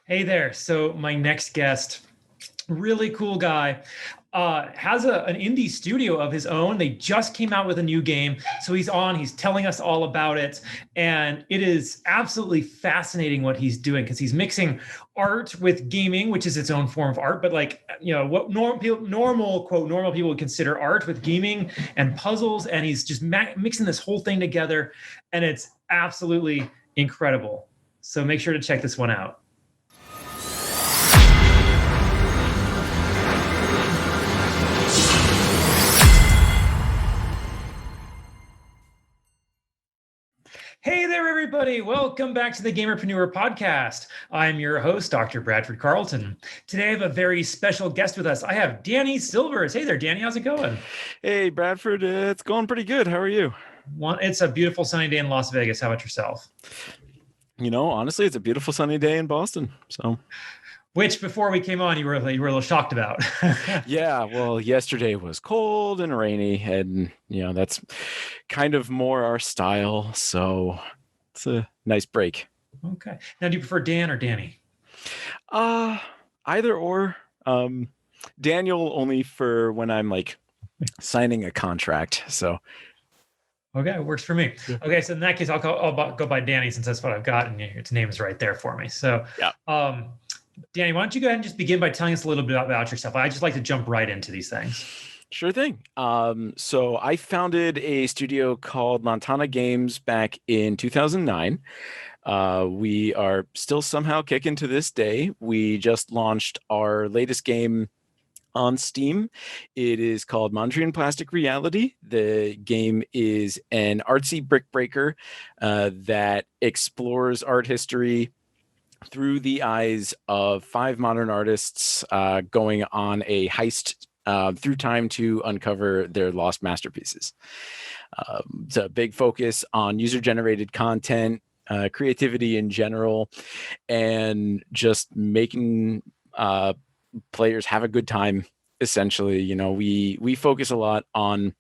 Hey there. So my next guest, really cool guy, has an indie studio of his own. They just came out with a new game. So he's telling us all about it. And it is absolutely fascinating what he's doing because he's mixing art with gaming, which is its own form of art. But what normal people would consider art with gaming and puzzles. And he's just mixing this whole thing together. And it's absolutely incredible. So make sure to check this one out. Hey there, everybody. Welcome back to the Gamerpreneur podcast. I'm your host, Dr. Bradford Carlton. Today, I have a very special guest with us. I have Danny Silvers. Hey there, Danny. How's it going? Hey, Bradford. It's going pretty good. How are you? It's a beautiful sunny day in Las Vegas. How about yourself? Honestly, it's a beautiful sunny day in Boston. Which, before we came on, you were a little shocked about. Yeah, well, yesterday was cold and rainy, and that's kind of more our style. So it's a nice break. Okay. Now, do you prefer Dan or Danny? Either or. Daniel only for when I'm like signing a contract. So okay, it works for me. Yeah. Okay, so in that case, I'll go by Danny since that's what I've got, and its name is right there for me. So, yeah. Danny, why don't you go ahead and just begin by telling us a little bit about yourself? I just like to jump right into these things. Sure thing. So I founded a studio called Lantana Games back in 2009. We are still somehow kicking to this day. We just launched our latest game on Steam. It is called Mondrian Plastic Reality. The game is an artsy brick breaker that explores art history through the eyes of 5 modern artists going on a heist through time to uncover their lost masterpieces. It's a big focus on user-generated content, creativity in general, and just making players have a good time. Essentially, we focus a lot on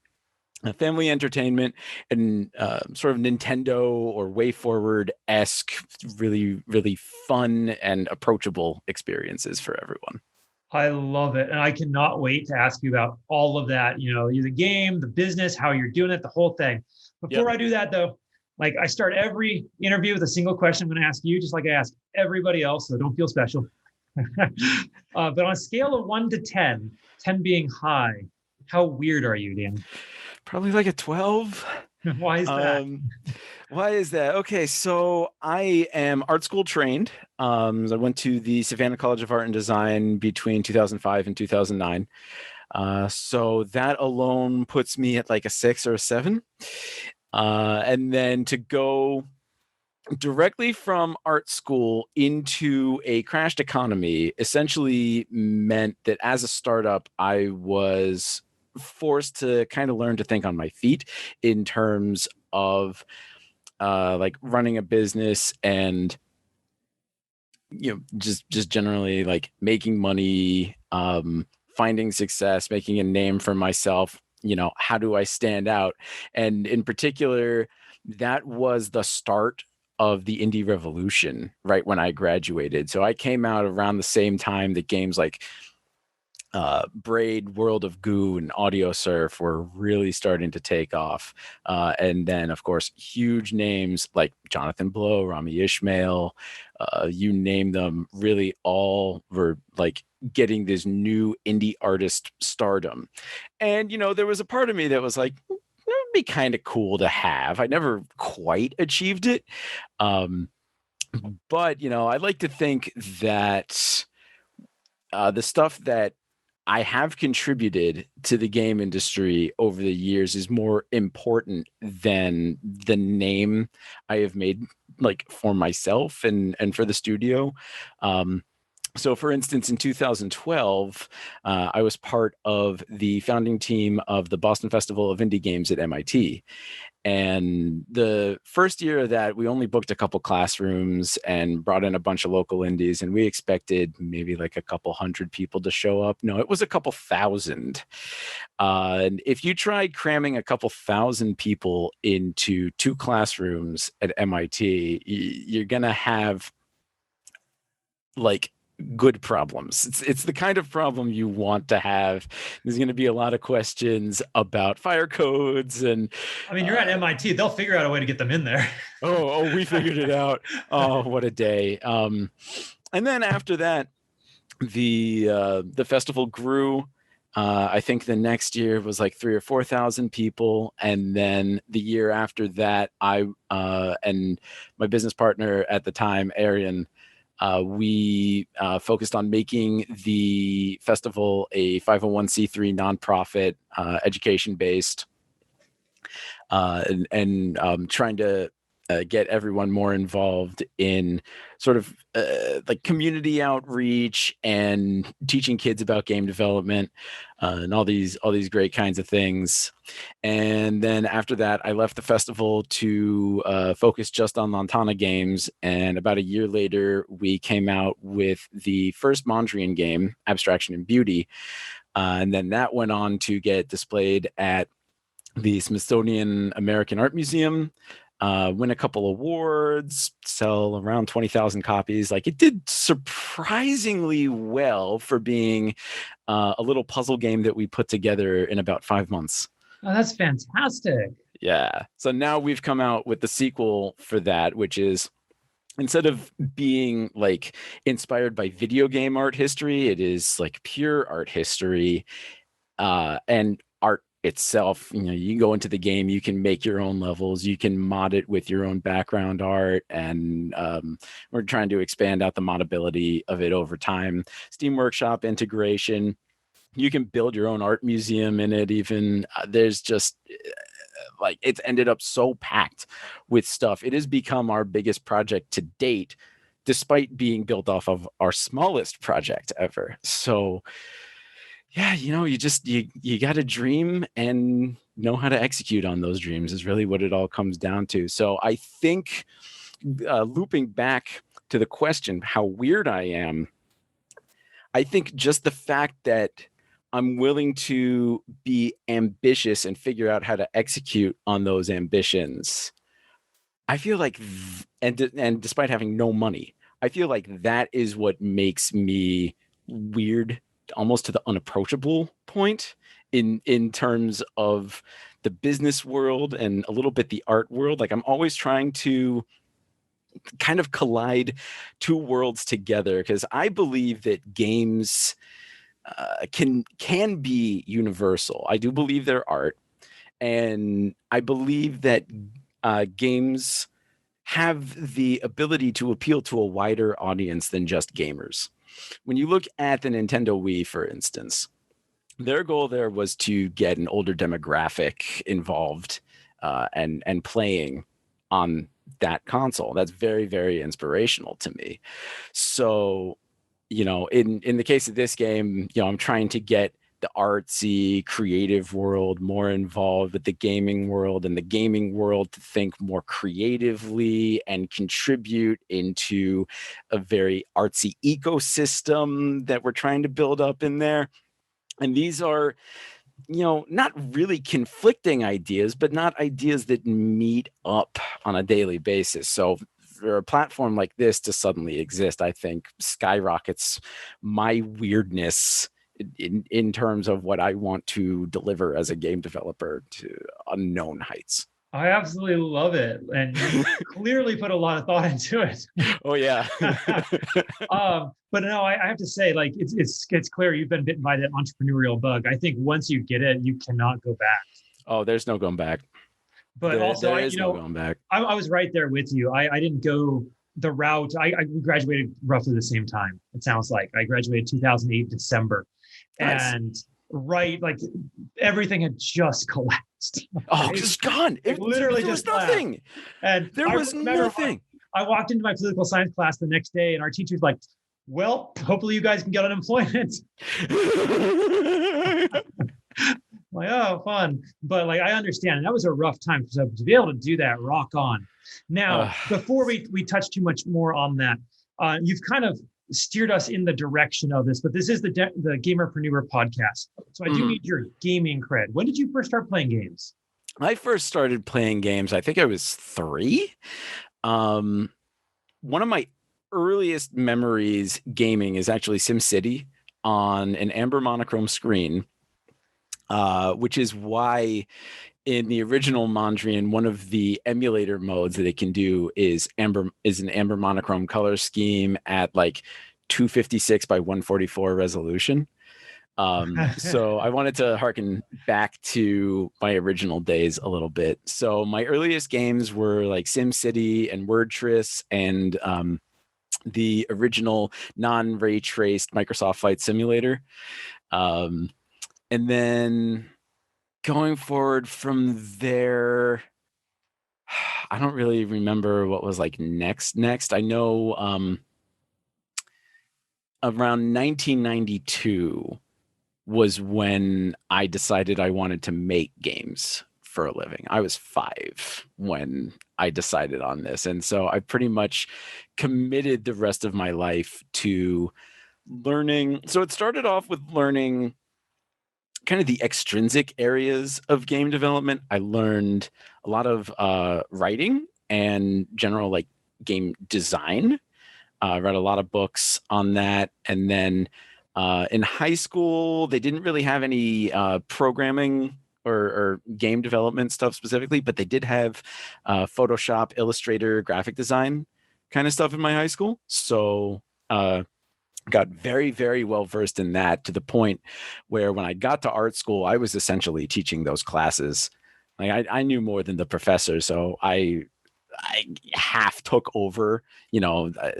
family entertainment and sort of Nintendo or Way Forward-esque, really, really fun and approachable experiences for everyone. I love it. And I cannot wait to ask you about all of that, the game, the business, how you're doing it, the whole thing. Before I do that, though, like I start every interview with a single question I'm going to ask you, just like I ask everybody else, so don't feel special. But on a scale of 1 to 10, 10 being high, how weird are you, Dan? Probably like a 12. Why is that? Why is that? Okay, so I am art school trained. I went to the Savannah College of Art and Design between 2005 and 2009. So that alone puts me at like a 6 or a 7. And then to go directly from art school into a crashed economy essentially meant that as a startup, I was forced to kind of learn to think on my feet in terms of like running a business and just generally like making money, finding success, making a name for myself. How do I stand out? And in particular, that was the start of the indie revolution right when I graduated. So I came out around the same time that games like Braid, World of Goo, and Audio Surf were really starting to take off. And then, of course, huge names like Jonathan Blow, Rami Ishmael, you name them, really all were like getting this new indie artist stardom. And, there was a part of me that was like, it would be kind of cool to have. I never quite achieved it. But, I'd like to think that the stuff that I have contributed to the game industry over the years is more important than the name I have made like for myself and for the studio. So for instance, in 2012, I was part of the founding team of the Boston Festival of Indie Games at MIT. And the first year of that, we only booked a couple classrooms and brought in a bunch of local indies. And we expected maybe like a couple hundred people to show up. No, it was a couple thousand. And if you tried cramming a couple thousand people into 2 classrooms at MIT, you're going to have like good problems. It's the kind of problem you want to have. There's going to be a lot of questions about fire codes and I mean, you're at MIT. They'll figure out a way to get them in there. we figured it out. Oh, what a day. And then after that, the festival grew. I think the next year was like 3,000 or 4,000 people, and then the year after that, I and my business partner at the time, Arian, we focused on making the festival a 501c3 nonprofit, education based, and trying to get everyone more involved in sort of like community outreach and teaching kids about game development, and all these great kinds of things. And then after that, I left the festival to focus just on Lantana Games. And about a year later, we came out with the first Mondrian game, Abstraction and Beauty. And then that went on to get displayed at the Smithsonian American Art Museum, win a couple awards, sell around 20,000 copies. Like, it did surprisingly well for being a little puzzle game that we put together in about 5 months. Oh, that's fantastic. Yeah. So now we've come out with the sequel for that, which is, instead of being like inspired by video game art history, it is like pure art history, and art itself. You know, you can go into the game, you can make your own levels, you can mod it with your own background art, and we're trying to expand out the modability of it over time. Steam Workshop integration, you can build your own art museum in it even. There's just like, it's ended up so packed with stuff. It has become our biggest project to date, despite being built off of our smallest project ever. So yeah, you know, you got to dream and know how to execute on those dreams is really what it all comes down to. So I think, looping back to the question, how weird I am, I think just the fact that I'm willing to be ambitious and figure out how to execute on those ambitions, I feel like, and despite having no money, I feel like that is what makes me weird, almost to the unapproachable point in terms of the business world and a little bit the art world. Like, I'm always trying to kind of collide two worlds together, because I believe that games can be universal. I do believe they're art, and I believe that games have the ability to appeal to a wider audience than just gamers. When you look at the Nintendo Wii, for instance, their goal there was to get an older demographic involved, and playing on that console. That's very, very inspirational to me. So, you know, in the case of this game, you know, I'm trying to get the artsy, creative world more involved with the gaming world, and the gaming world to think more creatively and contribute into a very artsy ecosystem that we're trying to build up in there. And these are, you know, not really conflicting ideas, but not ideas that meet up on a daily basis. So for a platform like this to suddenly exist, I think skyrockets my weirdness in terms of what I want to deliver as a game developer to unknown heights. I absolutely love it, and you clearly put a lot of thought into it. Oh yeah. But no, I have to say, like, it's clear you've been bitten by that entrepreneurial bug. I think once you get it, you cannot go back. Oh, there's no going back. But also, there is no going back. I was right there with you. I didn't go the route. I graduated roughly the same time. It sounds like I graduated 2008 December, nice. And right, like, everything had just collapsed. Oh, it's gone. It literally there just was nothing. And there was nothing. I walked into my political science class the next day, and our teacher's like, "Well, hopefully you guys can get unemployment." Like, oh, fun. But like, I understand. And that was a rough time. So to be able to do that, rock on. Now, before we touch too much more on that, you've kind of steered us in the direction of this, but this is the Gamerpreneur podcast. So I do need your gaming cred. When did you first start playing games? I first started playing games, I think I was 3. One of my earliest memories gaming is actually SimCity on an amber monochrome screen, which is why in the original Mondrian, one of the emulator modes that it can do is an amber monochrome color scheme at like 256 by 144 resolution. So I wanted to harken back to my original days a little bit. So my earliest games were like SimCity and WordTris and the original non-ray traced Microsoft Flight Simulator. Um, and then going forward from there, I don't really remember what was like next. I know around 1992 was when I decided I wanted to make games for a living. I was 5 when I decided on this. And so I pretty much committed the rest of my life to learning. So it started off with learning kind of the extrinsic areas of game development. I learned a lot of writing and general like game design. I read a lot of books on that. And then in high school, they didn't really have any programming or game development stuff specifically, but they did have Photoshop, Illustrator, graphic design kind of stuff in my high school. So got very, very well versed in that to the point where when I got to art school, I was essentially teaching those classes. Like I knew more than the professor, so I half took over,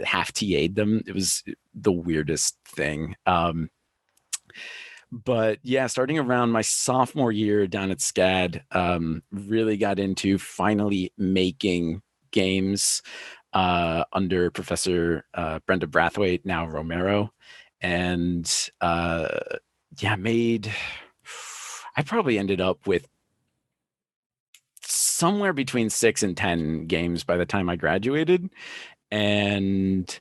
half TA'd them. It was the weirdest thing. But yeah, starting around my sophomore year down at SCAD, really got into finally making games under Professor Brenda Brathwaite, now Romero. And I probably ended up with somewhere between 6 and 10 games by the time I graduated. And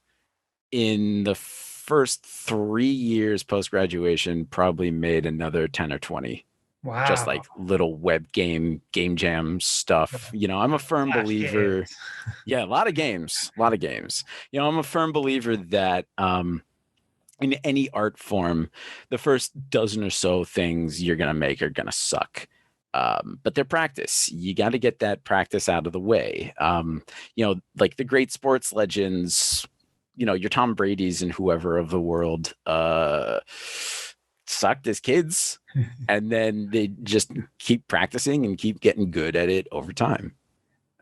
in the first 3 years post graduation, probably made another 10 or 20. Wow. Just like little web game jam stuff. I'm a firm Flash believer. games. Yeah, a lot of games. I'm a firm believer that in any art form, the first dozen or so things you're going to make are going to suck. But they're practice. You got to get that practice out of the way. Like the great sports legends, your Tom Brady's and whoever of the world sucked as kids. And then they just keep practicing and keep getting good at it over time.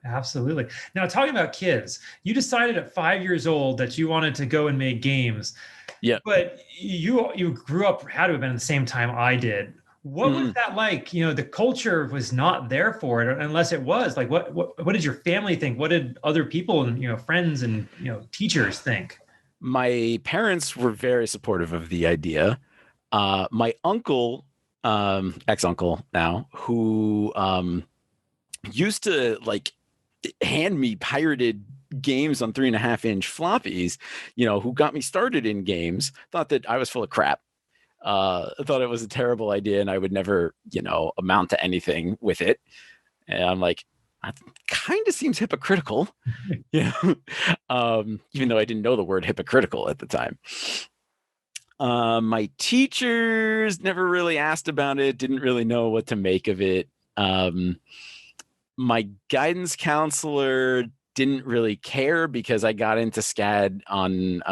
Absolutely. Now, talking about kids, you decided at 5 years old that you wanted to go and make games. Yeah. But you grew up, had to have been at the same time I did. What was that like? The culture was not there for it unless it was. Like, what did your family think? What did other people and friends and teachers think? My parents were very supportive of the idea. My uncle, ex-uncle now, who used to like hand me pirated games on 3.5-inch floppies, who got me started in games, thought that I was full of crap. Thought it was a terrible idea and I would never, amount to anything with it. And I'm like, that kind of seems hypocritical. Even though I didn't know the word hypocritical at the time. My teachers never really asked about it, didn't really know what to make of it. My guidance counselor didn't really care because I got into SCAD on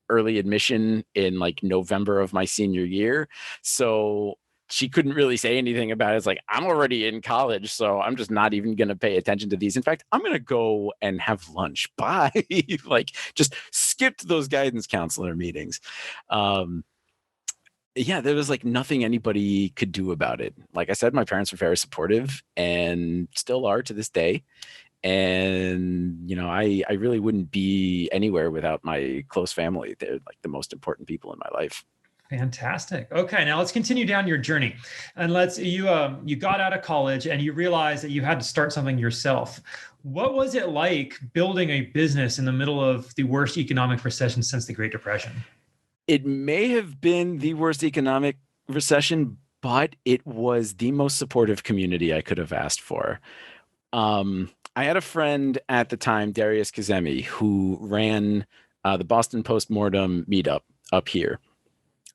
early admission in like November of my senior year. So she couldn't really say anything about it. It's like, I'm already in college, so I'm just not even going to pay attention to these. In fact, I'm going to go and have lunch. Bye. Like, just skipped those guidance counselor meetings. There was like nothing anybody could do about it. Like I said, my parents were very supportive and still are to this day. And, I really wouldn't be anywhere without my close family. They're like the most important people in my life. Fantastic. Okay, now let's continue down your journey, and you got out of college and you realized that you had to start something yourself. What was it like building a business in the middle of the worst economic recession since the Great Depression? It may have been the worst economic recession, but it was the most supportive community I could have asked for. I had a friend at the time, Darius Kazemi, who ran the Boston Postmortem meetup up here.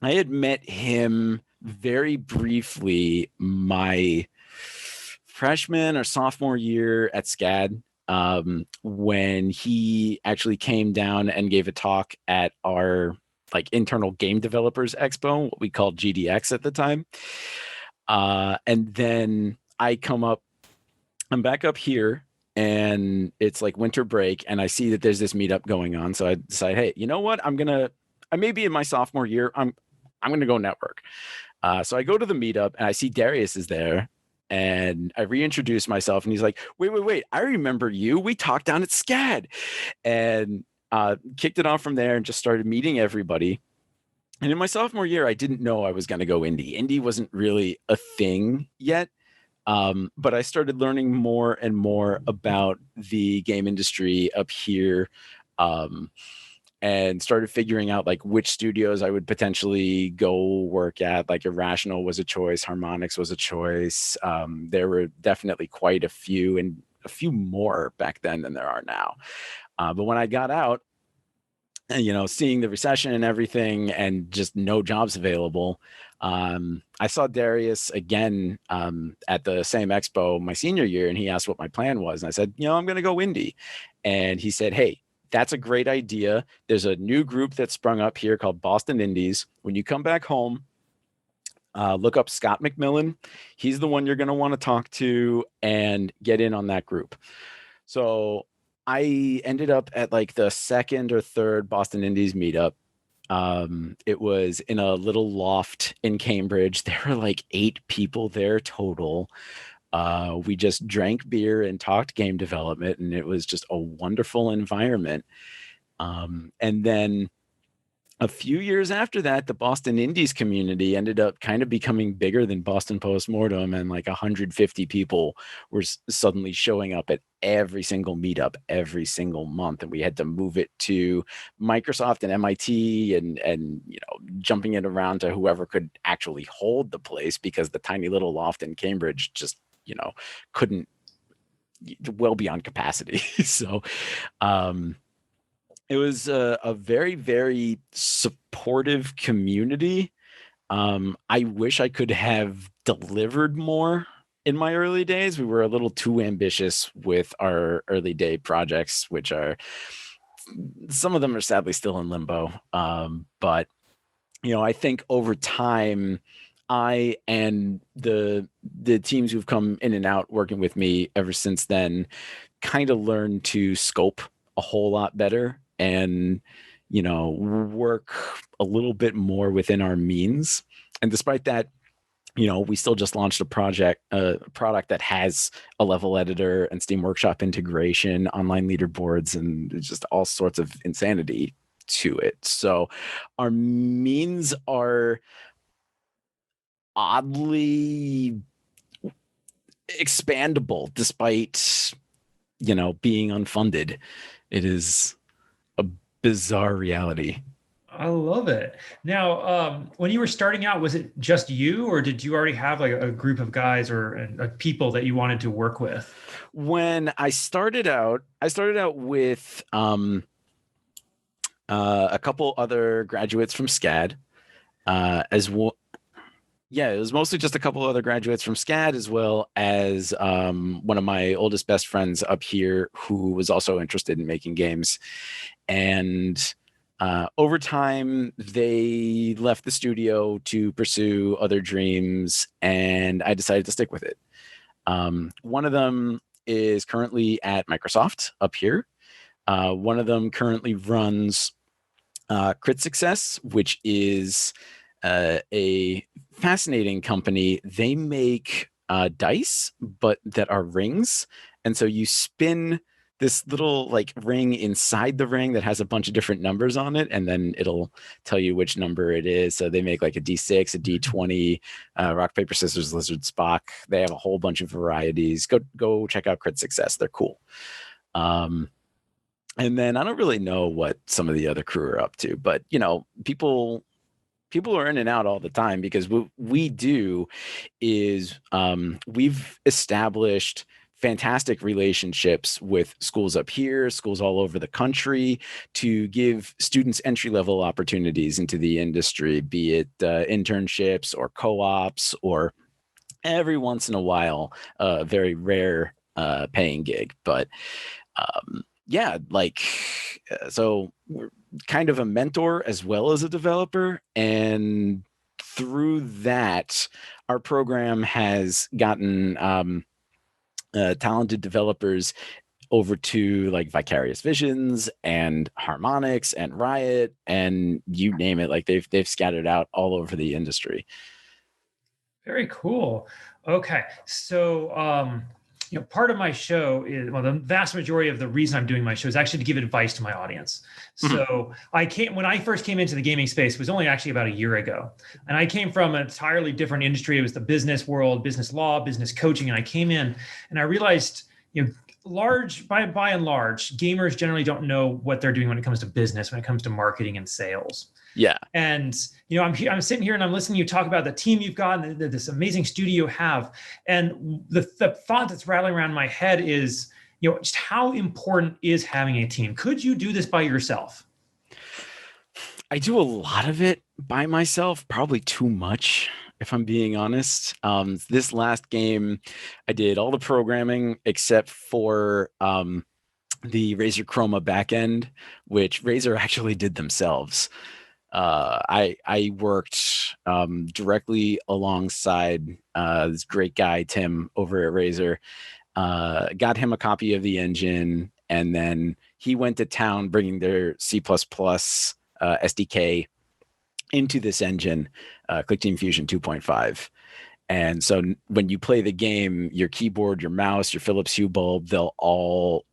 I had met him very briefly my freshman or sophomore year at SCAD, when he actually came down and gave a talk at our like internal game developers expo, what we called GDX at the time. And then I'm back up here, and it's like winter break, and I see that there's this meetup going on. So I decide, hey, you know what? I may be in my sophomore year. I'm gonna go network. So I go to the meetup, and I see Darius is there, and I reintroduce myself, and he's like, wait, I remember you. We talked down at SCAD, and kicked it off from there, and just started meeting everybody. And in my sophomore year, I didn't know I was going to go indie. Indie wasn't really a thing yet. But I started learning more and more about the game industry up here, and started figuring out like which studios I would potentially go work at. Like Irrational was a choice, Harmonix was a choice. There were definitely quite a few, and a few more back then than there are now. But when I got out, and seeing the recession and everything, and just no jobs available, I saw Darius again at the same expo my senior year, and he asked what my plan was, and I said, I'm going to go indie. And he said, hey, that's a great idea. There's a new group that sprung up here called Boston Indies. When you come back home, look up Scott McMillan. He's the one you're going to want to talk to and get in on that group. So I ended up at like the second or third Boston Indies meetup. It was in a little loft in Cambridge. There were like 8 people there total. We just drank beer and talked game development, and it was just a wonderful environment. And then a few years after that, the Boston Indies community ended up kind of becoming bigger than Boston Postmortem, and like 150 people were suddenly showing up at every single meetup every single month, and we had to move it to Microsoft and MIT, and jumping it around to whoever could actually hold the place, because the tiny little loft in Cambridge just couldn't, well beyond capacity. So it was a very, very supportive community. I wish I could have delivered more in my early days. We were a little too ambitious with our early day projects, which are, some of them are sadly still in limbo. But I think over time, I and the teams who've come in and out working with me ever since then kind of learned to scope a whole lot better, and work a little bit more within our means. And despite that, we still just launched a product that has a level editor and Steam Workshop integration, online leaderboards, and just all sorts of insanity to it. So our means are oddly expandable despite being unfunded. It is a bizarre reality. I love it. Now, when you were starting out, was it just you, or did you already have like a group of guys or people that you wanted to work with? When I started out with a couple other graduates from SCAD, as well. Yeah, it was mostly just a couple other graduates from SCAD, as well as one of my oldest best friends up here who was also interested in making games. And over time, they left the studio to pursue other dreams, and I decided to stick with it. One of them is currently at Microsoft up here. One of them currently runs Crit Success, which is a fascinating company. They make dice, but that are rings. And so you spin this little like ring inside the ring that has a bunch of different numbers on it, and then it'll tell you which number it is. So they make like a D6, a D20, rock, paper, scissors, lizard, Spock. They have a whole bunch of varieties. Go check out Crit Success. They're cool. And then I don't really know what some of the other crew are up to, but people are in and out all the time, because what we do is we've established fantastic relationships with schools up here, schools all over the country, to give students entry-level opportunities into the industry, be it internships or co-ops, or every once in a while, a very rare paying gig. But yeah, like, so we're kind of a mentor as well as a developer. And through that, our program has gotten talented developers over to like Vicarious Visions and Harmonix and Riot, and you name it. Like they've scattered out all over the industry. Very cool. Okay. So, part of my show is, well, the vast majority of the reason I'm doing my show is actually to give advice to my audience. So when I first came into the gaming space, it was only actually about a year ago. And I came from an entirely different industry. It was the business world, business law, business coaching. And I came in and I realized, by and large, gamers generally don't know what they're doing when it comes to business, when it comes to marketing and sales. Yeah. And I'm sitting here and I'm listening to you talk about the team you've got and this amazing studio you have. And the thought that's rattling around my head is, just how important is having a team? Could you do this by yourself? I do a lot of it by myself, probably too much, if I'm being honest. This last game, I did all the programming except for the Razer Chroma backend, which Razer actually did themselves. I worked directly alongside this great guy, Tim, over at Razer, got him a copy of the engine, and then he went to town bringing their C++ SDK into this engine, ClickTeam Fusion 2.5. And so when you play the game, your keyboard, your mouse, your Philips Hue bulb, they'll all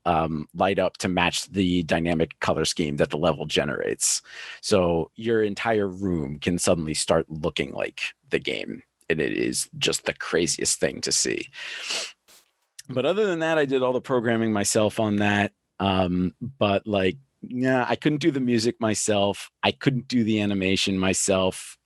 light up to match the dynamic color scheme that the level generates. So your entire room can suddenly start looking like the game. And it is just the craziest thing to see. But other than that, I did all the programming myself on that. But I couldn't do the music myself. I couldn't do the animation myself.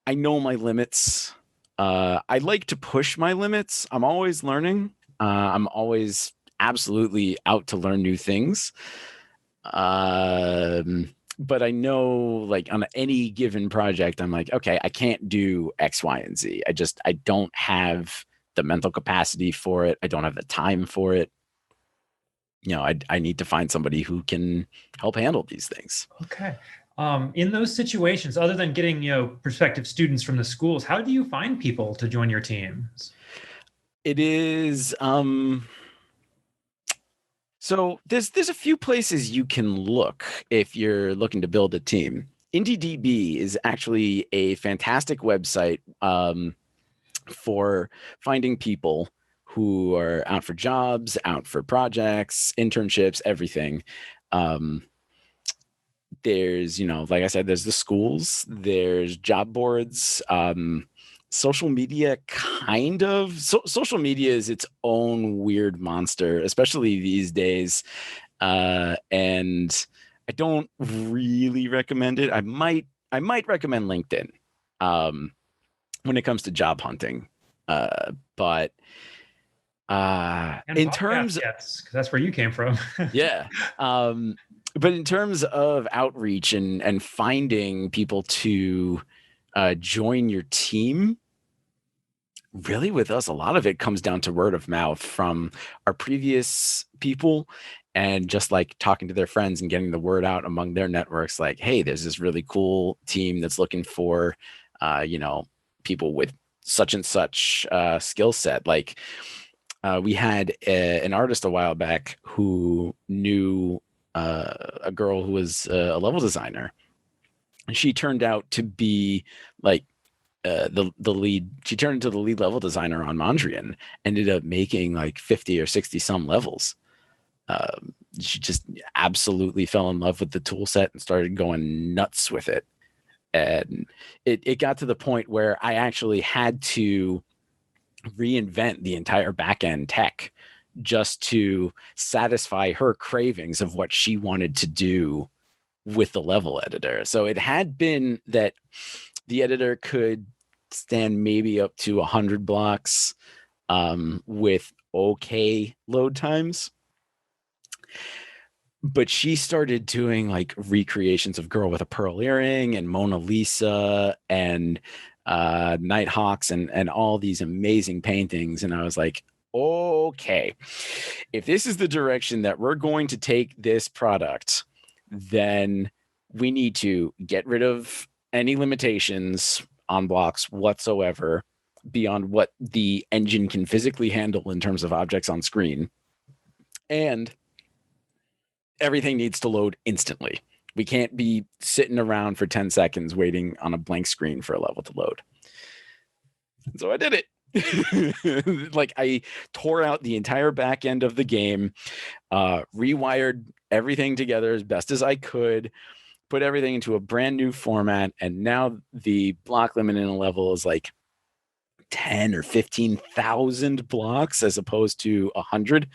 I know my limits. I like to push my limits. I'm always learning. I'm always absolutely out to learn new things. But I know, like, on any given project, I'm like, okay, I can't do X, Y, and Z. I don't have the mental capacity for it. I don't have the time for it. I need to find somebody who can help handle these things. Okay. In those situations, other than getting, prospective students from the schools, how do you find people to join your teams? It is, so there's a few places you can look if you're looking to build a team. IndieDB is actually a fantastic website for finding people who are out for jobs, out for projects, internships, everything. There's, like I said, there's the schools, there's job boards, social media, kind of. Social media is its own weird monster, especially these days. And I don't really recommend it. I might recommend LinkedIn when it comes to job hunting. But in terms, yes, because that's where you came from. yeah. But in terms of outreach and finding people to join your team, really with us, a lot of it comes down to word of mouth from our previous people, and just like talking to their friends and getting the word out among their networks. Like, hey, there's this really cool team that's looking for, people with such and such skill set. Like, we had an artist a while back who knew a girl who was a level designer, and she turned out to be like the lead. She turned into the lead level designer on Mondrian, ended up making like 50 or 60 some levels. She just absolutely fell in love with the tool set and started going nuts with it. And it got to the point where I actually had to reinvent the entire backend tech just to satisfy her cravings of what she wanted to do with the level editor. So it had been that the editor could stand maybe up to 100 blocks with okay load times. But she started doing like recreations of Girl with a Pearl Earring and Mona Lisa and Nighthawks and all these amazing paintings. And I was like, okay, if this is the direction that we're going to take this product, then we need to get rid of any limitations on blocks whatsoever beyond what the engine can physically handle in terms of objects on screen. And everything needs to load instantly. We can't be sitting around for 10 seconds waiting on a blank screen for a level to load. So I did it. Like I tore out the entire back end of the game, rewired everything together as best as I could, put everything into a brand new format, and now the block limit in a level is like 10 or 15,000 blocks as opposed to 100.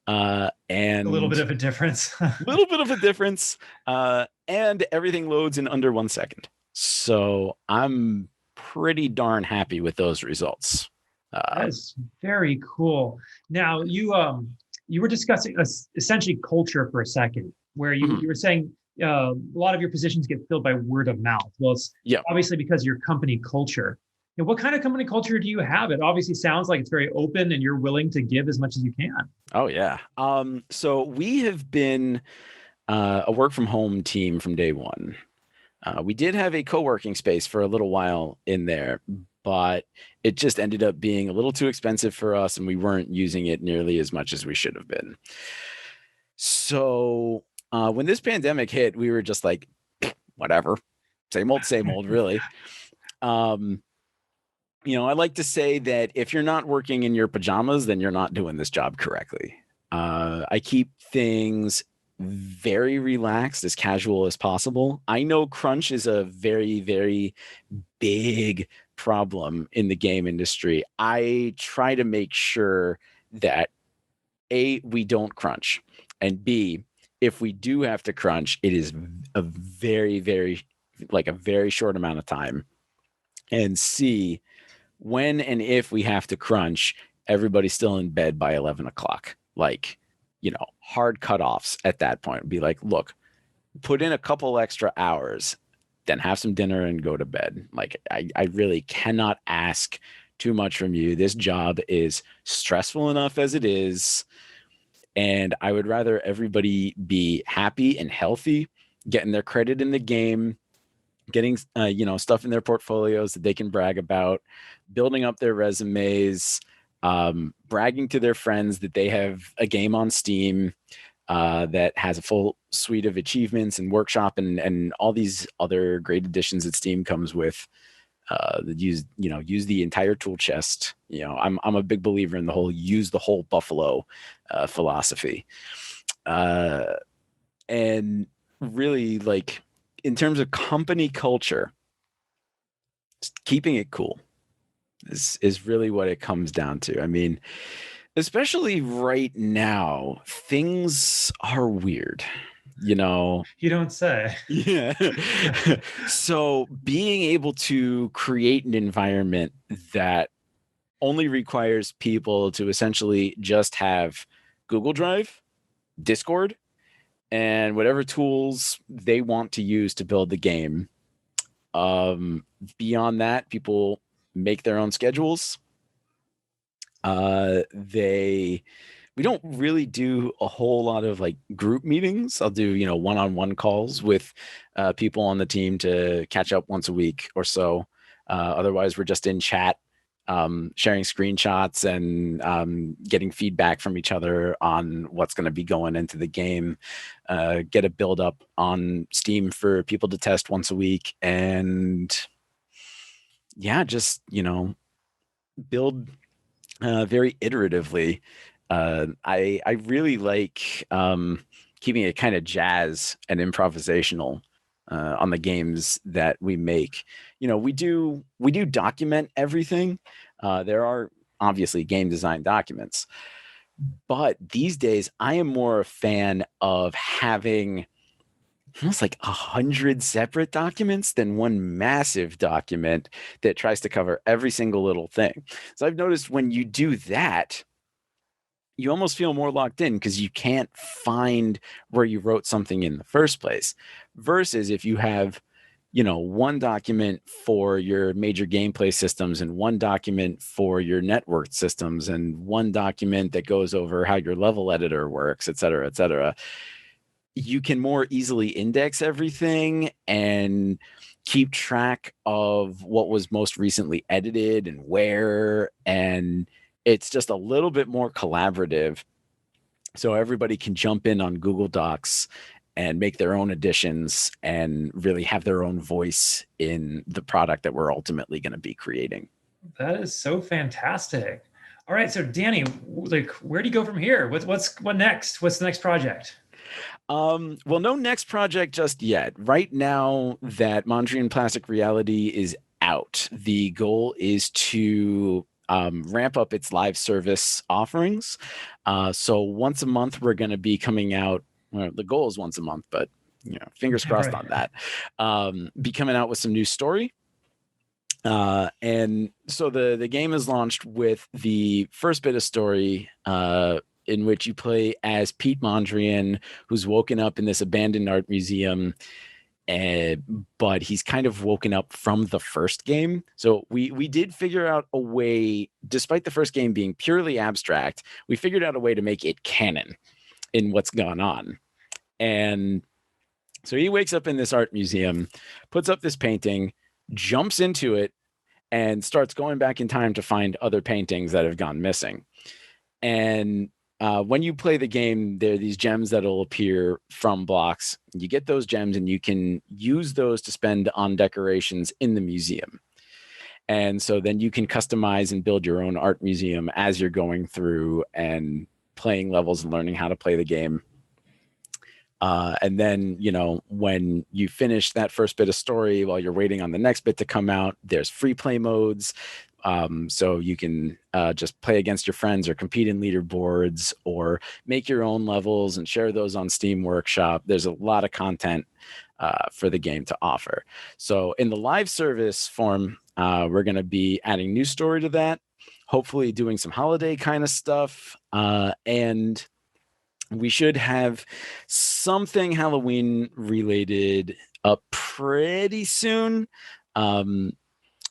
And A little bit of a difference. little bit of a difference, and everything loads in under 1 second. So I'm pretty darn happy with those results. That's very cool. Now you were discussing essentially culture for a second, where you were saying a lot of your positions get filled by word of mouth. Well, it's obviously because of your company culture. And what kind of company culture do you have? It obviously sounds like it's very open and you're willing to give as much as you can. Oh yeah. So we have been a work from home team from day one. We did have a co-working space for a little while in there, but it just ended up being a little too expensive for us and we weren't using it nearly as much as we should have been. So when this pandemic hit, we were just like, whatever, same old, really. I like to say that if you're not working in your pajamas, then you're not doing this job correctly. I keep things very relaxed, as casual as possible. I know crunch is a very, very big problem in the game industry. I try to make sure that A, we don't crunch, and B, if we do have to crunch, it is a very, very, like a very short amount of time. And C, when and if we have to crunch, everybody's still in bed by 11 o'clock. Like, hard cutoffs at that point. Be like, look, put in a couple extra hours, then have some dinner and go to bed. Like, I really cannot ask too much from you. This job is stressful enough as it is. And I would rather everybody be happy and healthy, getting their credit in the game, getting stuff in their portfolios that they can brag about, building up their resumes, bragging to their friends that they have a game on Steam that has a full suite of achievements and workshop and all these other great additions that Steam comes with. That use the entire tool chest. I'm a big believer in the whole use the whole buffalo philosophy, and really, like, in terms of company culture, just keeping it cool is really what it comes down to. I mean, especially right now, things are weird. You don't say. Yeah. So being able to create an environment that only requires people to essentially just have Google Drive, Discord, and whatever tools they want to use to build the game. Beyond that, people make their own schedules. We don't really do a whole lot of like group meetings. I'll do, one-on-one calls with people on the team to catch up once a week or so. Otherwise, we're just in chat, sharing screenshots and getting feedback from each other on what's going to be going into the game. Get a build up on Steam for people to test once a week. And yeah, just, build very iteratively. I really like keeping it kind of jazz and improvisational on the games that we make. We do document everything. There are obviously game design documents, but these days I am more a fan of having almost like 100 separate documents than one massive document that tries to cover every single little thing. So I've noticed when you do that, you almost feel more locked in because you can't find where you wrote something in the first place. Versus if you have, one document for your major gameplay systems and one document for your network systems and one document that goes over how your level editor works, et cetera, et cetera, you can more easily index everything and keep track of what was most recently edited and where. And it's just a little bit more collaborative. So everybody can jump in on Google Docs and make their own additions and really have their own voice in the product that we're ultimately going to be creating. That is so fantastic. All right, so Danny, like, where do you go from here? What next? What's the next project? Well, no next project just yet. Right now that Mondrian Plastic Reality is out, the goal is to ramp up its live service offerings. So once a month, we're going to be coming out. Well, the goal is once a month, but fingers crossed on that. Be coming out with some new story. And so the game is launched with the first bit of story in which you play as Pete Mondrian, who's woken up in this abandoned art museum. But he's kind of woken up from the first game. So we did figure out a way, despite the first game being purely abstract, we figured out a way to make it canon in what's gone on. And so he wakes up in this art museum, puts up this painting, jumps into it, and starts going back in time to find other paintings that have gone missing. And when you play the game, there are these gems that'll appear from blocks. You get those gems and you can use those to spend on decorations in the museum. And so then you can customize and build your own art museum as you're going through and playing levels and learning how to play the game. And then, when you finish that first bit of story while you're waiting on the next bit to come out, there's free play modes. So you can just play against your friends or compete in leaderboards or make your own levels and share those on Steam Workshop. There's a lot of content for the game to offer. So in the live service form, we're going to be adding new story to that, hopefully doing some holiday kind of stuff. And we should have something Halloween related up pretty soon. The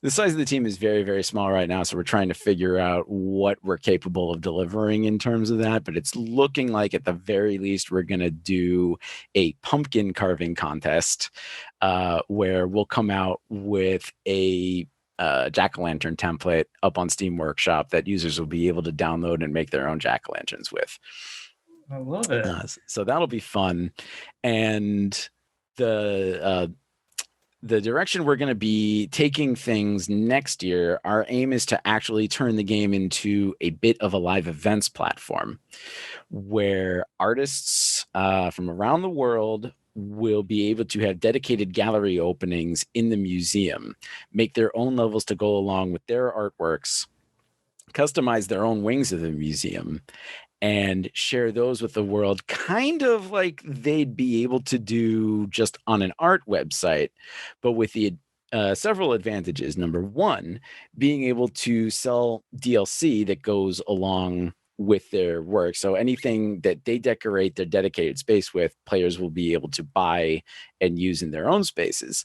size of the team is very, very small right now, so we're trying to figure out what we're capable of delivering in terms of that. But it's looking like, at the very least, we're going to do a pumpkin carving contest where we'll come out with a jack-o'-lantern template up on Steam Workshop that users will be able to download and make their own jack-o'-lanterns with. I love it. So that'll be fun. And the direction we're going to be taking things next year, our aim is to actually turn the game into a bit of a live events platform where artists from around the world will be able to have dedicated gallery openings in the museum, make their own levels to go along with their artworks, customize their own wings of the museum, and share those with the world, kind of like they'd be able to do just on an art website, but with the several advantages. Number one, being able to sell DLC that goes along with their work. So anything that they decorate their dedicated space with, players will be able to buy and use in their own spaces.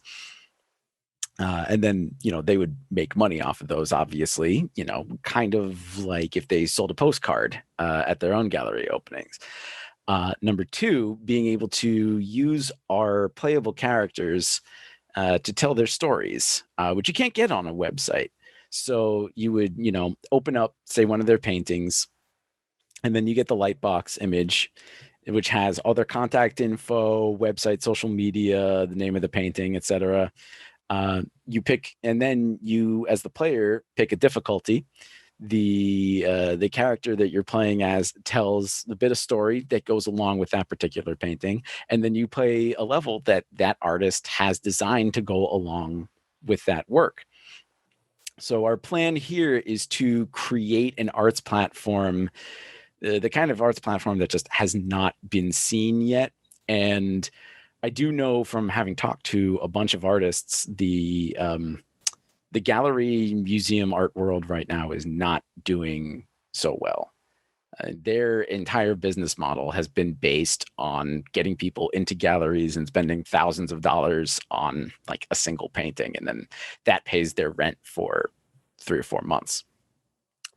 And then, they would make money off of those, obviously, kind of like if they sold a postcard at their own gallery openings. Number two, being able to use our playable characters to tell their stories, which you can't get on a website. So you would, open up, say, one of their paintings, and then you get the Lightbox image, which has all their contact info, website, social media, the name of the painting, etc. You pick, and then you, as the player, pick a difficulty. The character that you're playing as tells the bit of story that goes along with that particular painting, and then you play a level that artist has designed to go along with that work. So our plan here is to create an arts platform, the kind of arts platform that just has not been seen yet. And I do know from having talked to a bunch of artists, the gallery museum art world right now is not doing so well. Their entire business model has been based on getting people into galleries and spending thousands of dollars on like a single painting, and then that pays their rent for 3 or 4 months.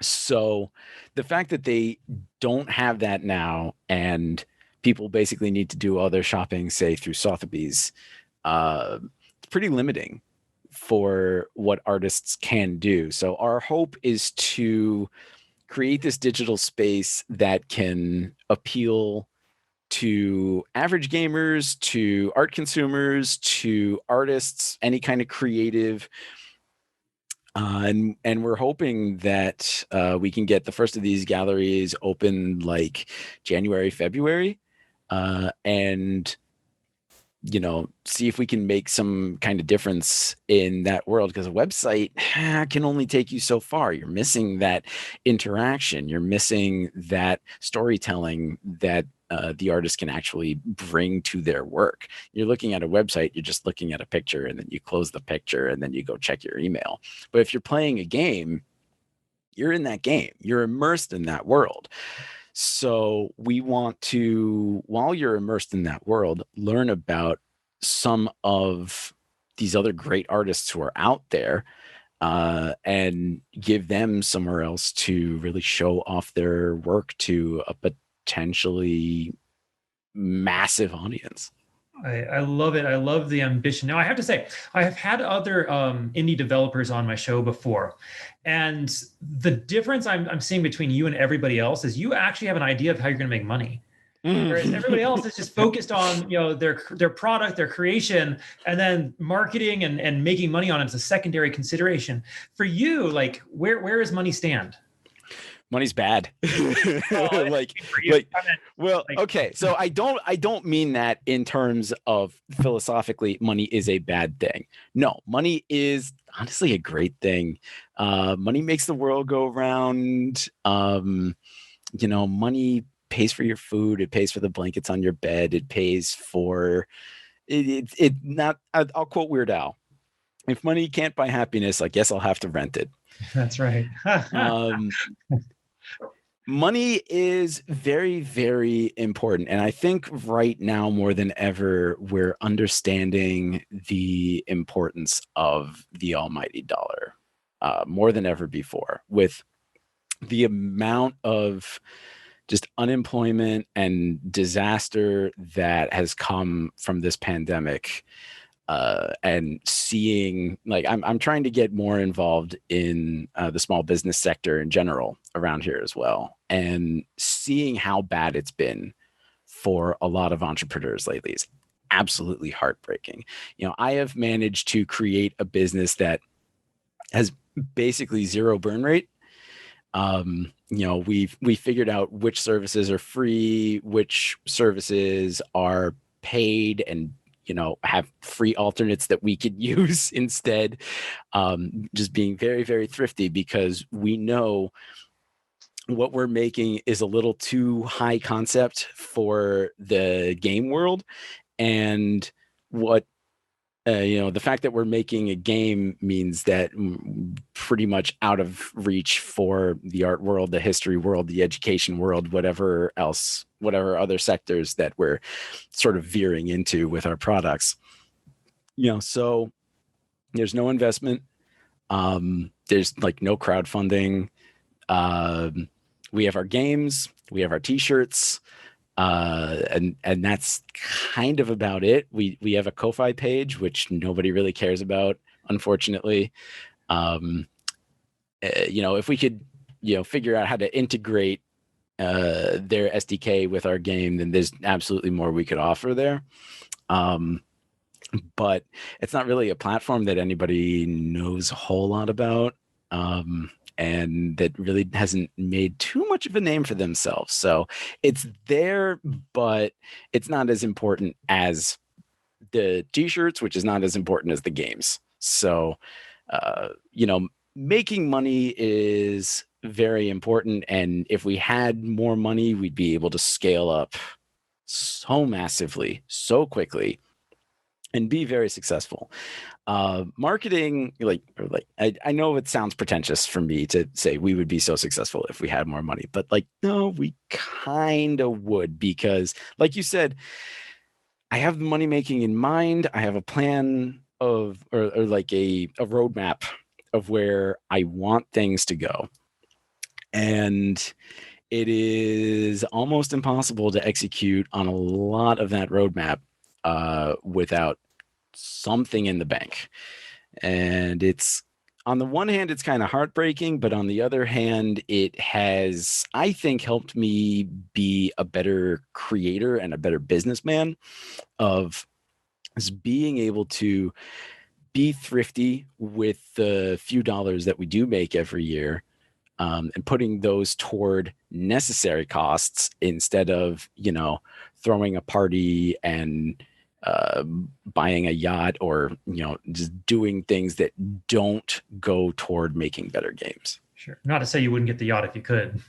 So the fact that they don't have that now, and people basically need to do all their shopping, say through Sotheby's, it's pretty limiting for what artists can do. So our hope is to create this digital space that can appeal to average gamers, to art consumers, to artists, any kind of creative. And we're hoping that we can get the first of these galleries open like January, February, and see if we can make some kind of difference in that world, because a website can only take you so far. You're missing that interaction. You're missing that storytelling that the artist can actually bring to their work. You're looking at a website, you're just looking at a picture, and then you close the picture and then you go check your email. But if you're playing a game, you're in that game. You're immersed in that world. So we want to, while you're immersed in that world, learn about some of these other great artists who are out there, and give them somewhere else to really show off their work to a potentially massive audience. I love it. I love the ambition. Now, I have to say, I have had other indie developers on my show before. And the difference I'm seeing between you and everybody else is you actually have an idea of how you're going to make money. Whereas everybody else is just focused on their product, their creation, and then marketing and making money on it as a secondary consideration. For you, like where does money stand? Money's bad. Okay. So I don't mean that in terms of philosophically money is a bad thing. No, money is honestly a great thing. Money makes the world go round. Money pays for your food. It pays for the blankets on your bed. It pays for it. I'll quote Weird Al. If money can't buy happiness, I guess I'll have to rent it. That's right. Money is very, very important. And I think right now, more than ever, we're understanding the importance of the almighty dollar, more than ever before, with the amount of just unemployment and disaster that has come from this pandemic. And seeing, like, I'm trying to get more involved in the small business sector in general around here as well, and seeing how bad it's been for a lot of entrepreneurs lately is absolutely heartbreaking. I have managed to create a business that has basically zero burn rate. We figured out which services are free, which services are paid, and have free alternates that we could use instead. Just being very, very thrifty, because we know what we're making is a little too high concept for the game world. And what the fact that we're making a game means that pretty much out of reach for the art world, the history world, the education world, whatever other sectors that we're sort of veering into with our products. So there's no investment. There's like no crowdfunding. We have our games, we have our t-shirts, and that's kind of about it. We have a Ko-Fi page, which nobody really cares about, unfortunately. If we could, figure out how to integrate their SDK with our game, then there's absolutely more we could offer there. But it's not really a platform that anybody knows a whole lot about. And that really hasn't made too much of a name for themselves. So it's there, but it's not as important as the t-shirts, which is not as important as the games. So, making money is very important. And if we had more money, we'd be able to scale up so massively, so quickly. and be very successful. Marketing, I know it sounds pretentious for me to say we would be so successful if we had more money, but like, no, we kind of would, because like you said, I have the money making in mind. I have a plan of, or like a roadmap of where I want things to go. And it is almost impossible to execute on a lot of that roadmap without something in the bank. And it's, on the one hand, it's kind of heartbreaking, but on the other hand, it has, I think, helped me be a better creator and a better businessman, of being able to be thrifty with the few dollars that we do make every year, and putting those toward necessary costs instead of, throwing a party and buying a yacht, or, just doing things that don't go toward making better games. Sure. Not to say you wouldn't get the yacht if you could.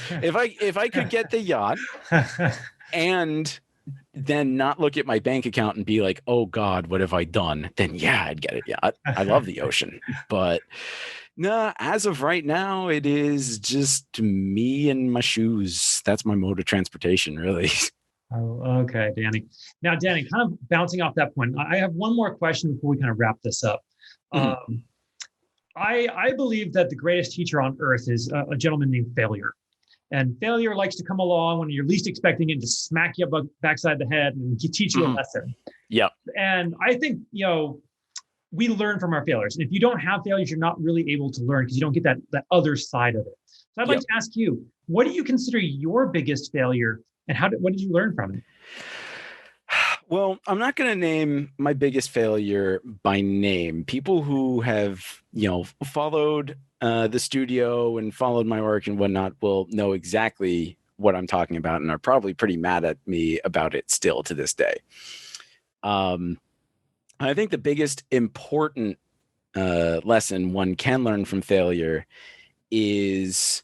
If I could get the yacht and then not look at my bank account and be like, oh God, what have I done? Then yeah, I'd get it. Yeah, I love the ocean. But nah, as of right now, it is just me and my shoes. That's my mode of transportation, really. Oh, okay, Danny. Now, Danny, kind of bouncing off that point, I have one more question before we kind of wrap this up. Mhm. I believe that the greatest teacher on earth is a gentleman named failure. And failure likes to come along when you're least expecting it, to smack you backside the head and teach you a Mhm. lesson. Yep. And I think, we learn from our failures. And if you don't have failures, you're not really able to learn because you don't get that other side of it. So I'd like Yep. to ask you, what do you consider your biggest failure, and what did you learn from it? Well, I'm not going to name my biggest failure by name. People who have, followed the studio and followed my work and whatnot will know exactly what I'm talking about, and are probably pretty mad at me about it still to this day. I think the biggest important lesson one can learn from failure is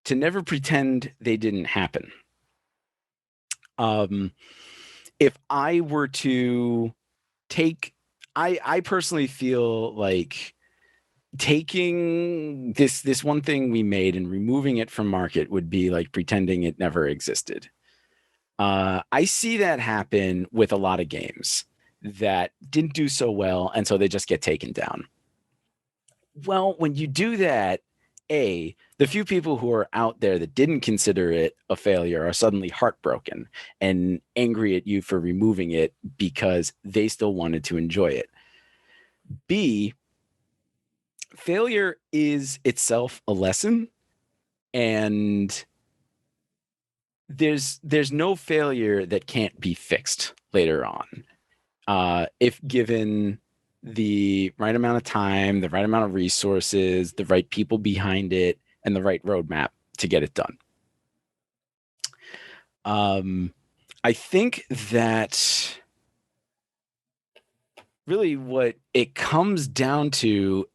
to never pretend they didn't happen. Um, if I were to take, I personally feel like taking this one thing we made and removing it from market would be like pretending it never existed. I see that happen with a lot of games that didn't do so well, and so they just get taken down. Well, when you do that, the few people who are out there that didn't consider it a failure are suddenly heartbroken and angry at you for removing it because they still wanted to enjoy it. B, failure is itself a lesson, and there's no failure that can't be fixed later on, if given the right amount of time, the right amount of resources, the right people behind it, and the right roadmap to get it done. I think that really what it comes down to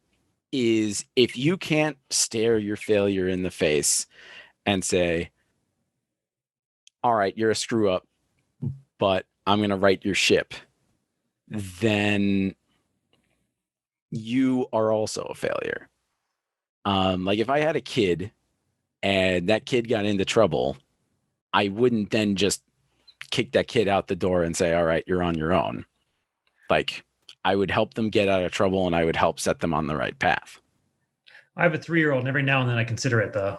is, if you can't stare your failure in the face and say, all right, you're a screw up, but I'm going to right your ship, then you are also a failure. Like if I had a kid and that kid got into trouble, I wouldn't then just kick that kid out the door and say, all right, you're on your own. Like, I would help them get out of trouble, and I would help set them on the right path. I have a 3-year-old, and every now and then I consider it, though.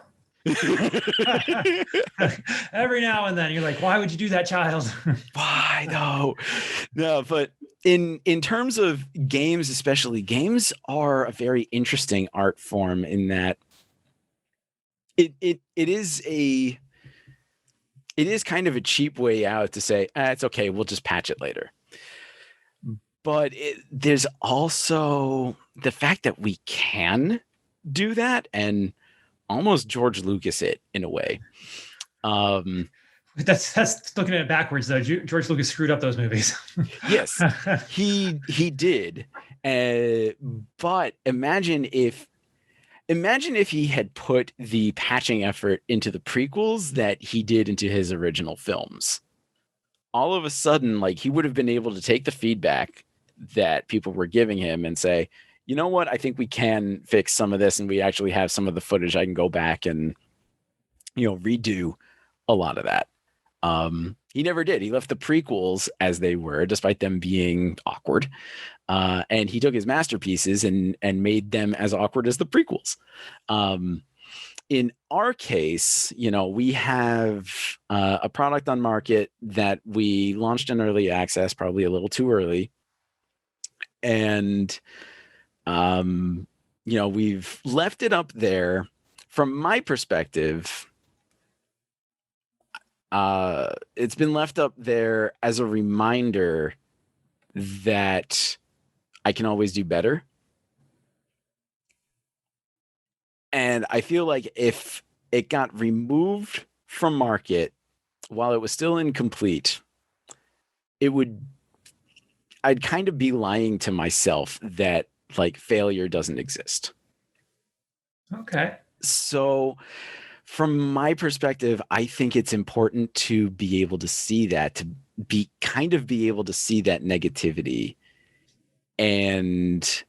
Every now and then you're like, why would you do that, child? Why though? No, but in terms of games, especially, games are a very interesting art form in that it is kind of a cheap way out to say, it's okay, we'll just patch it later. But there's also the fact that we can do that and almost George Lucas it in a way. That's looking at it backwards, though. George Lucas screwed up those movies. Yes, he did. But imagine if he had put the patching effort into the prequels that he did into his original films. all of a sudden, like, he would have been able to take the feedback that people were giving him and say, you know what, I think we can fix some of this, and we actually have some of the footage. I can go back and, redo a lot of that. He never did. He left the prequels as they were, despite them being awkward. And he took his masterpieces and made them as awkward as the prequels. In our case, we have a product on market that we launched in early access, probably a little too early. And, we've left it up there. From my perspective, it's been left up there as a reminder that I can always do better. And I feel like if it got removed from market while it was still incomplete, I'd kind of be lying to myself that, like, failure doesn't exist. Okay. So from my perspective, I think it's important to be able to see that, to be able to see that negativity and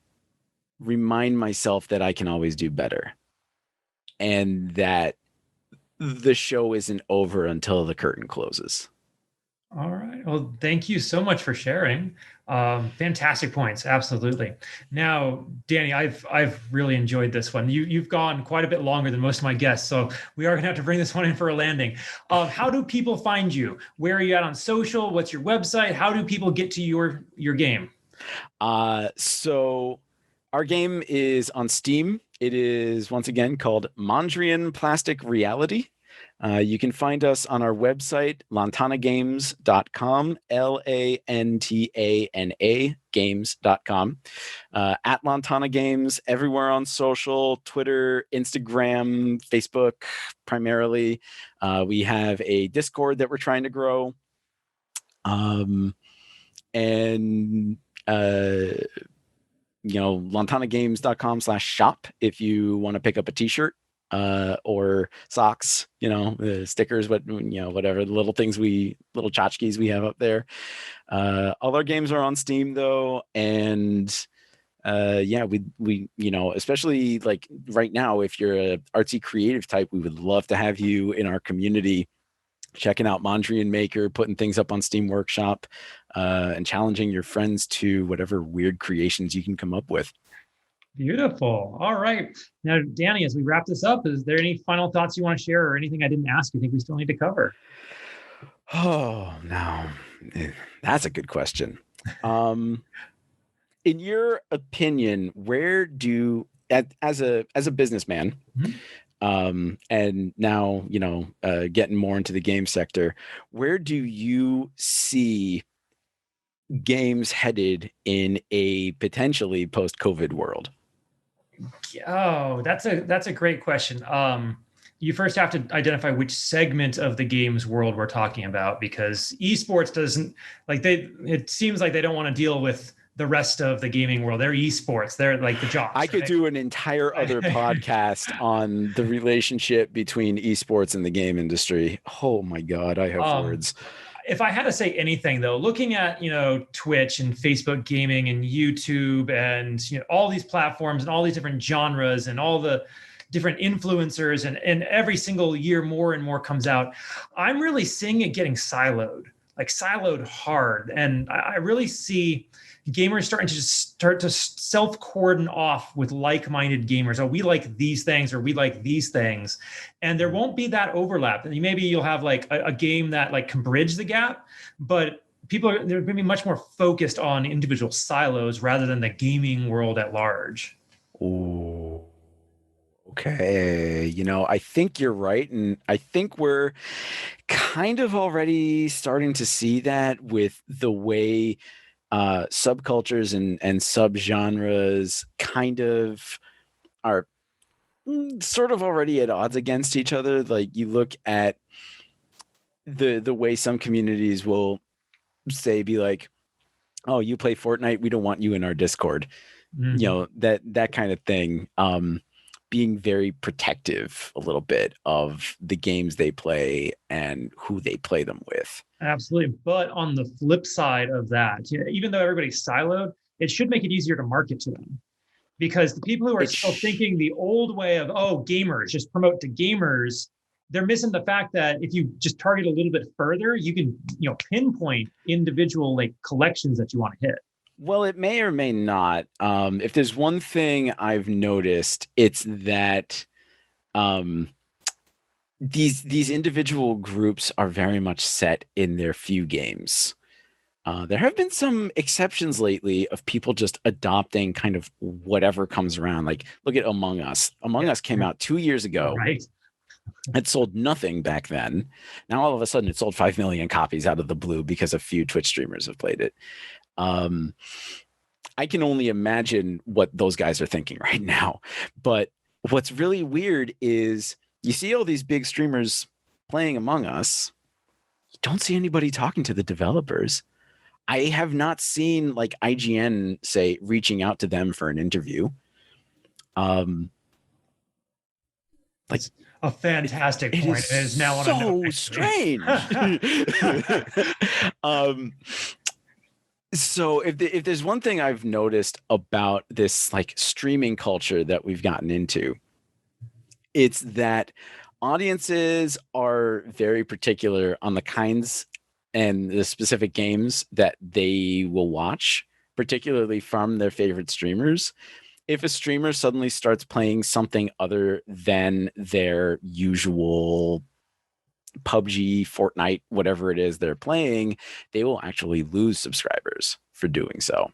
remind myself that I can always do better, and that the show isn't over until the curtain closes. All right. Well, thank you so much for sharing. Fantastic points. Absolutely. Now, Danny, I've really enjoyed this one. You've gone quite a bit longer than most of my guests, so we are going to have to bring this one in for a landing. How do people find you? Where are you at on social? What's your website? How do people get to your game? So our game is on Steam. It is, once again, called Mondrian Plastic Reality. You can find us on our website, lantanagames.com, Lantana games.com. At Lantana Games, everywhere on social, Twitter, Instagram, Facebook, primarily. We have a Discord that we're trying to grow. lantanagames.com/shop if you want to pick up a t-shirt or socks, stickers, whatever the little tchotchkes we have up there. All our games are on Steam though, and we especially like right now, if you're a artsy creative type, we would love to have you in our community, checking out Mondrian Maker, putting things up on Steam Workshop, and challenging your friends to whatever weird creations you can come up with. Beautiful. All right. Now, Danny, as we wrap this up, is there any final thoughts you want to share, or anything I didn't ask you think we still need to cover? Oh, no. That's a good question. In your opinion, where do, as a businessman, and now, getting more into the game sector, where do you see games headed in a potentially post-COVID world? Oh, that's a great question. You first have to identify which segment of the games world we're talking about, because esports doesn't it seems like they don't want to deal with the rest of the gaming world. They're esports. They're like the jocks. I could do an entire other podcast on the relationship between esports and the game industry. Oh my God, I have words. If I had to say anything though, looking at, Twitch and Facebook gaming and YouTube and, all these platforms and all these different genres and all the different influencers, and every single year more and more comes out, I'm really seeing it getting siloed hard. And I really see gamers starting to just start to self-cordon off with like-minded gamers. Oh, we like these things, or we like these things. And there won't be that overlap. And maybe you'll have like a game that like can bridge the gap, but they're going to be much more focused on individual silos rather than the gaming world at large. Ooh. Okay. I think you're right. And I think we're kind of already starting to see that with the way subcultures and subgenres kind of are sort of already at odds against each other. Like, you look at the way some communities will be like, oh, you play Fortnite, we don't want you in our Discord. Mm-hmm. That kind of thing. being very protective a little bit of the games they play and who they play them with. Absolutely. But on the flip side of that, even though everybody's siloed, it should make it easier to market to them. Because the people who are still thinking the old way of, oh, gamers, just promote to gamers, they're missing the fact that if you just target a little bit further, you can, pinpoint individual like collections that you want to hit. Well, it may or may not. If there's one thing I've noticed, it's that these individual groups are very much set in their few games. There have been some exceptions lately of people just adopting kind of whatever comes around. Like, look at Among Us. Among Us came out 2 years ago. Right. It sold nothing back then. Now, all of a sudden, it sold 5 million copies out of the blue because a few Twitch streamers have played it. I can only imagine what those guys are thinking right now. But what's really weird is you see all these big streamers playing Among Us. You don't see anybody talking to the developers. I have not seen like IGN say reaching out to them for an interview. Like a fantastic point. It is now on so strange. So if there's one thing I've noticed about this like streaming culture that we've gotten into, it's that audiences are very particular on the kinds and the specific games that they will watch, particularly from their favorite streamers. If a streamer suddenly starts playing something other than their usual PUBG, Fortnite, whatever it is they're playing, they will actually lose subscribers for doing so.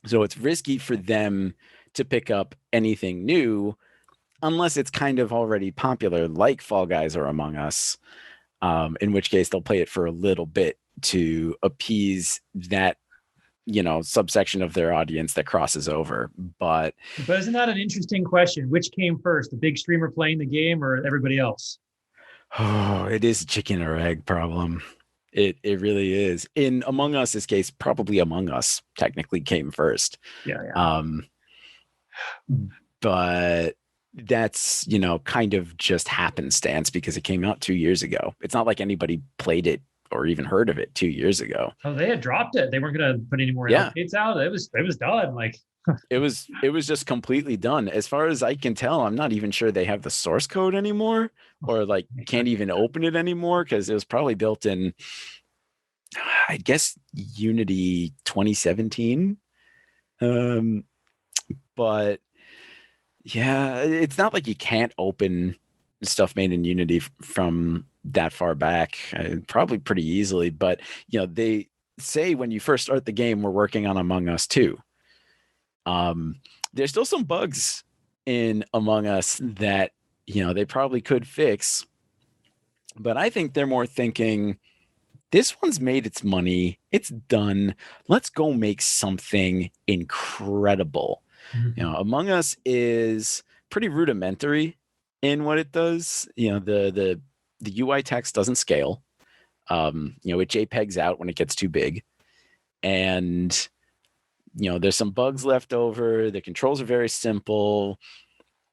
So it's risky for them to pick up anything new unless it's kind of already popular, like Fall Guys or Among Us, in which case they'll play it for a little bit to appease that, subsection of their audience that crosses over. But isn't that an interesting question? Which came first, the big streamer playing the game or everybody else? Oh, it is a chicken or egg problem. It really is. In Among Us' case, probably Among Us technically came first. Yeah. But that's, kind of just happenstance because it came out 2 years ago. It's not like anybody played it or even heard of it 2 years ago. Oh, they had dropped it. They weren't going to put any more updates out. It was done. Like it was just completely done. As far as I can tell, I'm not even sure they have the source code anymore, or like can't even open it anymore because it was probably built in, I guess, Unity 2017. But yeah, it's not like you can't open stuff made in Unity from that far back, probably pretty easily. But they say when you first start the game, we're working on Among Us 2. There's still some bugs in Among Us that they probably could fix, but I think they're more thinking, this one's made its money, it's done, let's go make something incredible. Among Us is pretty rudimentary in what it does. The UI text doesn't scale. It JPEGs out when it gets too big, and there's some bugs left over. The controls are very simple.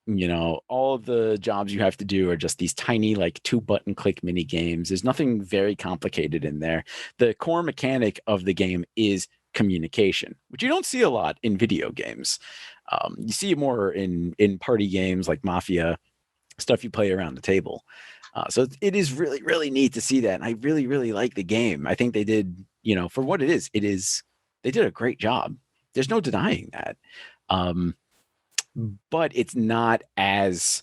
All of the jobs you have to do are just these tiny, like 2-button click mini games. There's nothing very complicated in there. The core mechanic of the game is communication, which you don't see a lot in video games. You see it more in party games like Mafia, stuff you play around the table. So it is really, really neat to see that. And I really, really like the game. I think they did, for what it is, they did a great job. There's no denying that. But it's not as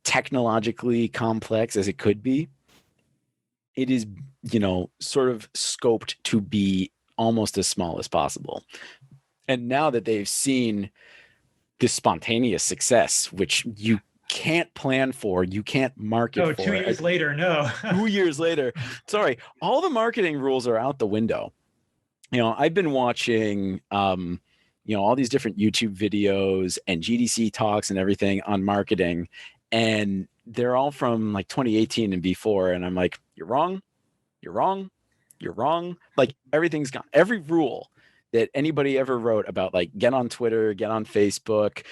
technologically complex as it could be. It is, sort of scoped to be almost as small as possible. And now that they've seen this spontaneous success, which you can't plan for, you can't market for. 2 years later, no. 2 years later. Sorry, all the marketing rules are out the window. I've been watching all these different YouTube videos and GDC talks and everything on marketing, and they're all from like 2018 and before. And I'm like, you're wrong. Like everything's gone. Every rule that anybody ever wrote about, like, get on Twitter, get on Facebook,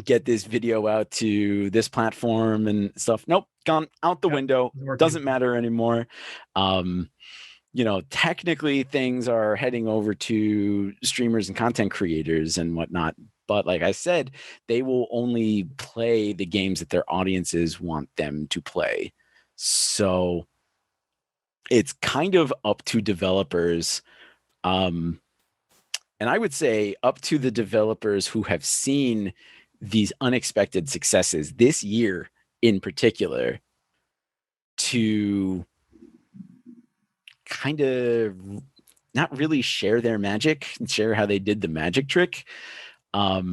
get this video out to this platform and stuff. Nope, gone out the window. Doesn't matter anymore. Technically things are heading over to streamers and content creators and whatnot. But like I said, they will only play the games that their audiences want them to play. So it's kind of up to developers. And I would say up to the developers who have seen these unexpected successes this year in particular to kind of not really share their magic and share how they did the magic trick. But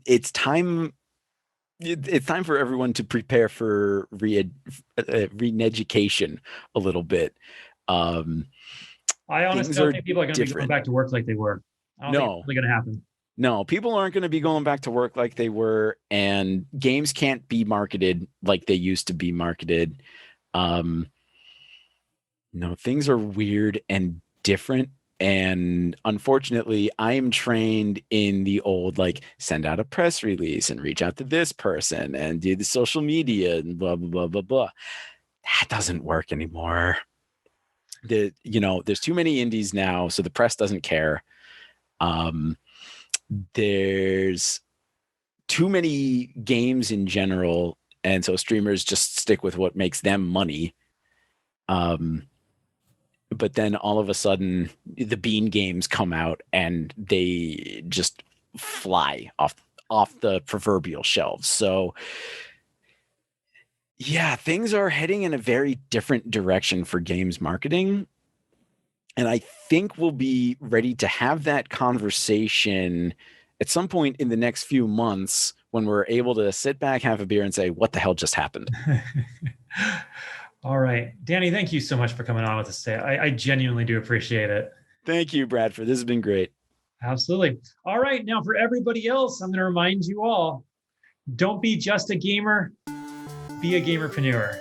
it's time. It's time for everyone to prepare for re-education a little bit. I honestly don't think people are going to be going back to work like they were. I don't think it's really going to happen. No, people aren't going to be going back to work like they were, and games can't be marketed like they used to be marketed. Things are weird and different. And unfortunately, I am trained in the old, like, send out a press release and reach out to this person and do the social media and blah, blah, blah, blah, blah. That doesn't work anymore. There's too many indies now, so the press doesn't care. There's too many games in general, and so streamers just stick with what makes them money. But then all of a sudden the Bean games come out and they just fly off the proverbial shelves. So yeah, things are heading in a very different direction for games marketing. And I think we'll be ready to have that conversation at some point in the next few months when we're able to sit back, have a beer, and say, what the hell just happened? All right. Danny, thank you so much for coming on with us today. I genuinely do appreciate it. Thank you, Bradford. This has been great. Absolutely. All right. Now, for everybody else, I'm going to remind you all, don't be just a gamer, be a gamerpreneur.